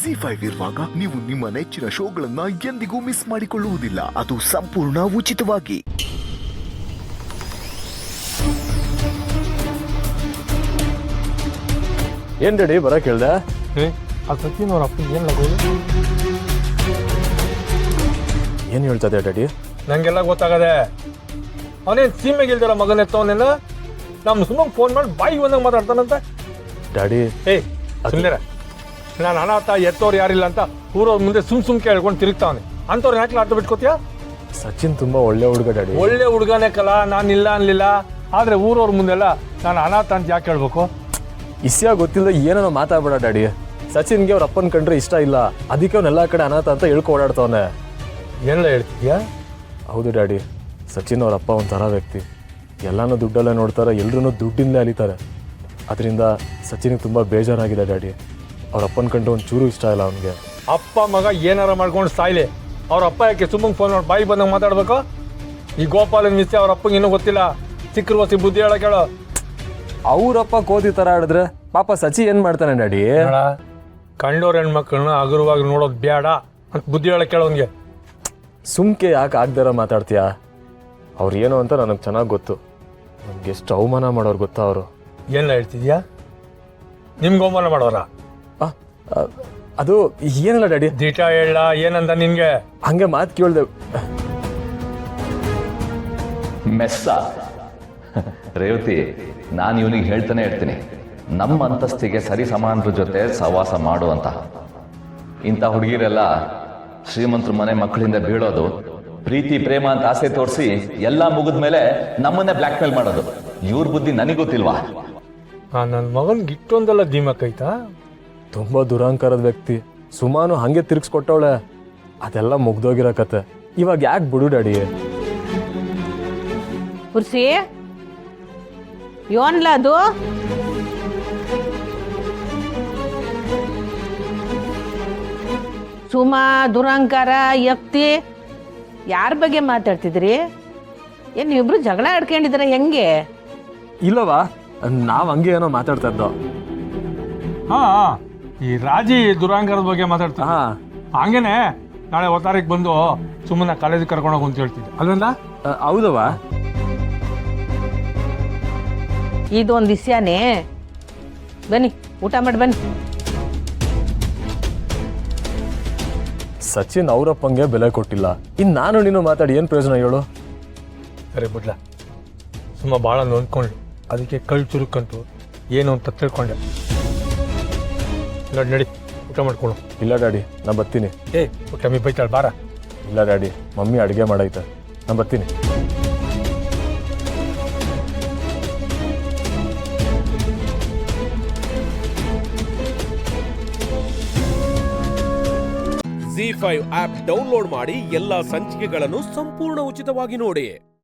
ZEE5 ಇರುವಾಗ ನೀವು ನಿಮ್ಮ ನೆಚ್ಚಿನ ಶೋಗಳನ್ನ ಎಂದಿಗೂ ಮಿಸ್ ಮಾಡಿಕೊಳ್ಳುವುದಿಲ್ಲ. ಅದು ಸಂಪೂರ್ಣ ಉಚಿತವಾಗಿ. ಏನ್ ರೆಡಿ ಬರಕ್ ಹೇಳ್ದೆ? ಆ ಸಚಿನ್ ಅವ್ರ ಅಪ್ಪ ಏನ್ ಲಗೋದು ಏನ್ ಹೇಳ್ತದೆ ಡ್ಯಾಡಿ? ನಂಗೆಲ್ಲ ಗೊತ್ತಾಗದೆ. ಅವನೇನ್ ಸೀಮೆಗೆ ಇಲ್ದಿರೋ ಮಗನ ಎತ್ತವನೇನ ನಮ್ಮ ಸುಮ್ಮನೆ ಫೋನ್ ಮಾಡಿ ಬಾಯಿ ಒಂದಂಗೆ ಮಾತಾಡ್ತಾನಂತ. ಡ್ಯಾಡಿ ಸುಮ್ಮನೆ ನಾನು ಅನಾಥ ಎತ್ತೋರು ಯಾರಿಲ್ಲ ಅಂತ ಊರವ್ರ ಮುಂದೆ ಸುಮ್ ಕೇಳ್ಕೊಂಡು ತಿರುಗ್ತಾವನೆ. ಅಂಥವ್ರು ಯಾಕೆ ಆಟ ಬಿಟ್ಕೋತೀಯ? ಸಚಿನ್ ತುಂಬಾ ಒಳ್ಳೆ ಹುಡುಗ ಡ್ಯಾಡಿ. ಒಳ್ಳೆ ಹುಡುಗನೇ ಕಲ, ನಾನು ಇಲ್ಲ ಅನ್ಲಿಲ್ಲ. ಆದ್ರೆ ಊರವ್ರ ಮುಂದೆಲ್ಲ ನಾನು ಅನಾಥ ಅಂತ ಯಾಕೆ ಹೇಳ್ಬೇಕು? ಇಸ್ಯಾ ಗೊತ್ತಿಲ್ಲ ಏನೋ ಮಾತಾಡ್ಬೇಡ ಡ್ಯಾಡಿ. ಸಚಿನ್ಗೆ ಅವ್ರ ಅಪ್ಪನ ಕಂಡ್ರೆ ಇಷ್ಟ ಇಲ್ಲ, ಅದಕ್ಕೆ ಅವ್ನೆಲ್ಲಾ ಕಡೆ ಅನಾಥ ಅಂತ ಹೇಳ್ಕೊ ಓಡಾಡ್ತವನೆ. ಏನೆಲ್ಲ ಹೇಳ್ತಿದ್ಯಾ? ಹೌದು ಡ್ಯಾಡಿ, ಸಚಿನ್ ಅವ್ರ ಅಪ್ಪ ಒಂಥರ ವ್ಯಕ್ತಿ. ಎಲ್ಲಾನು ದುಡ್ಡಲ್ಲೇ ನೋಡ್ತಾರೆ, ಎಲ್ರೂ ದುಡ್ಡಿಂದಲೇ ಅಲಿತಾರೆ. ಅದರಿಂದ ಸಚಿನ್ಗೆ ತುಂಬಾ ಬೇಜಾರಾಗಿದೆ ಡ್ಯಾಡಿ. ಅವ್ರ ಅಪ್ಪನ ಕಂಡ್ರೆ ಒಂಚೂರು ಇಷ್ಟ ಇಲ್ಲ ಅವನಿಗೆ. ಅಪ್ಪ ಮಗ ಏನಾರ ಮಾಡ್ಕೊಂಡು ಸಾಯ್ಲಿ, ಅವ್ರ ಅಪ್ಪ ಯಾಕೆ ಸುಮ್ಮನೆ ಫೋನ್ ಮಾಡಿ ಬಾಯಿ ಬಂದಂಗೆ ಮಾತಾಡ್ಬೇಕು? ಈ ಗೋಪಾಲನ್ ವಿಷಯ ಅವ್ರ ಅಪ್ಪಂಗೆ ಇನ್ನೂ ಗೊತ್ತಿಲ್ಲ. ಚಿಕ್ಕರು ವಸಿ ಬುದ್ಧಿ ಹೇಳೋ ಕೇಳೋ. ಅವ್ರಪ್ಪ ಕೋತಿ ತರ ಆಡಿದ್ರೆ ಪಾಪ ಸಚಿ ಏನ್ ಮಾಡ್ತಾನೆ ಡ್ಯಾಡಿ? ಕಂಡೋರ್ ಹೆಣ್ಮಕ್ಳನ್ನ ಹಗುರವಾಗಿ ನೋಡೋದು ಬೇಡ ಅಂತ ಬುದ್ಧಿ ಹೇಳೋ ಕೇಳೋನ್ಗೆ. ಸುಮ್ಕೆ ಯಾಕೆ ಆಗ್ದಾರ ಮಾತಾಡ್ತೀಯ? ಅವ್ರು ಏನು ಅಂತ ನನಗೆ ಚೆನ್ನಾಗಿ ಗೊತ್ತು. ನಮ್ಗೆ ಎಷ್ಟು ಅವಮಾನ ಮಾಡೋರು ಗೊತ್ತಾ ಅವರು? ಏನೆಲ್ಲ ಹೇಳ್ತಿದ್ಯಾ? ನಿಮ್ಗೆ ಅವಮಾನ ಮಾಡೋರ? ಅದು ಏನಿಲ್ಲ ಡ್ಯಾಡಿ. ದಿಟ ಹೇಳ, ಏನಂದ ನಿನ್ಗೆ? ಹಂಗೆ ಮಾತು ಕೇಳ್ದೆ. ಮೆಸ್ಸ ರೇವತಿ, ನಾನು ಇವನಿಗೆ ಹೇಳ್ತಾನೆ ಇರ್ತೀನಿ, ನಮ್ಮ ಅಂತಸ್ತಿಗೆ ಸರಿ ಸಮಾನರ ಜೊತೆ ಸಹವಾಸ ಮಾಡುವಂತ. ಇಂಥ ಹುಡುಗಿರೆಲ್ಲ ಶ್ರೀಮಂತರ ಮನೆ ಮಕ್ಕಳಿಂದ ಬೀಳೋದು, ಪ್ರೀತಿ ಪ್ರೇಮ ಅಂತ ಆಸೆ ತೋರಿಸಿ ಎಲ್ಲ ಮುಗಿದ ಮೇಲೆ ನಮ್ಮನ್ನೇ ಬ್ಲ್ಯಾಕ್ ಮೇಲ್ ಮಾಡೋದು. ಇವ್ರ ಬುದ್ಧಿ ನನಗೆ ಗೊತ್ತಿಲ್ವಾ? ನನ್ನ ಮಗನ್ಗೆ ಇಷ್ಟೊಂದೆಲ್ಲ ಧೀಮಕ್ ಐತಾ? ತುಂಬಾ ದುರಾಂಕಾರದ ವ್ಯಕ್ತಿ. ಸುಮಾನು ಹಂಗೆ ತಿರ್ಗಿಸ್ಕೊಟ್ಟವಳೆ. ಅದೆಲ್ಲ ಮುಗ್ದೋಗಿರೋ ಕತೆ. ಇವಾಗ ಯಾಕೆ ಬಿಡು ಡ್ಯಾಡಿ? ಉರ್ಸಿ ಯೋನ್ಲ ಅದು ಸುಮಾ ದುರಂಕಾರ ಯಪ್ತಿ ಯಾರ ಬಗ್ಗೆ ಮಾತಾಡ್ತಿದ್ರಿ? ಏನ್ ನೀವಿಬ್ರು ಜಗಳ ಆಡ್ಕೊಂಡಿದ್ರ ಹೆಂಗೆ? ಇಲ್ಲವಾ, ನಾವ್ ಹಂಗೆ ಏನೋ ಮಾತಾಡ್ತಾ ಇದ್ದೋ. ಹಾ, ಈ ರಾಜಿ ದುರಾಂಕಾರದ ಬಗ್ಗೆ ಮಾತಾಡ್ತಾ. ಹಂಗೇನೆ ನಾಳೆ ಅವತಾರಕ್ಕೆ ಬಂದು ಸುಮ್ಮನೆ ಕಾಲೇಜಿಗೆ ಕರ್ಕೊಂಡೋಗಿ ಅಂತ ಹೇಳ್ತಿದ್ದೆ ಅಲ್ವಲ್ಲ? ಹೌದವಾ? ಇದೊಂದು ವಿಷಯನೇ. ಬನ್ನಿ ಊಟ ಮಾಡಿ ಬನ್ನಿ. ಸಚಿನ್ ಅವರಪ್ಪಂಗೆ ಬೆಲೆ ಕೊಟ್ಟಿಲ್ಲ, ಇನ್ ನಾನು ನೀನು ಮಾತಾಡಿ ಏನ್ ಪ್ರಯೋಜನ ಹೇಳು? ಸರಿ ಬಿಡ್ಲ, ಸುಮ್ಮ ಭಾಳ ನೊಂದ್ಕೊಂಡು ಅದಕ್ಕೆ ಕಳ್ ಚುರುಕಂಟು ಏನು ಅಂತ ತಿಳ್ಕೊಂಡೆ. ನಡಿ ಊಟ ಮಾಡ್ಕೊಳ್ಳು. ಇಲ್ಲ ಡ್ಯಾಡಿ, ನಾ ಬರ್ತೀನಿ. ಊಟ ಮೀ ಬೈತಾಳೆ ಬಾರ. ಇಲ್ಲ ಡ್ಯಾಡಿ, ಮಮ್ಮಿ ಅಡುಗೆ ಮಾಡೈತೆ, ನಾ ಬರ್ತೀನಿ. ZEE5 ಆಪ್ ಡೌನ್ಲೋಡ್ ಮಾಡಿ ಎಲ್ಲಾ ಸಂಚಿಕೆಗಳನ್ನು ಸಂಪೂರ್ಣ ಉಚಿತವಾಗಿ ನೋಡಿ.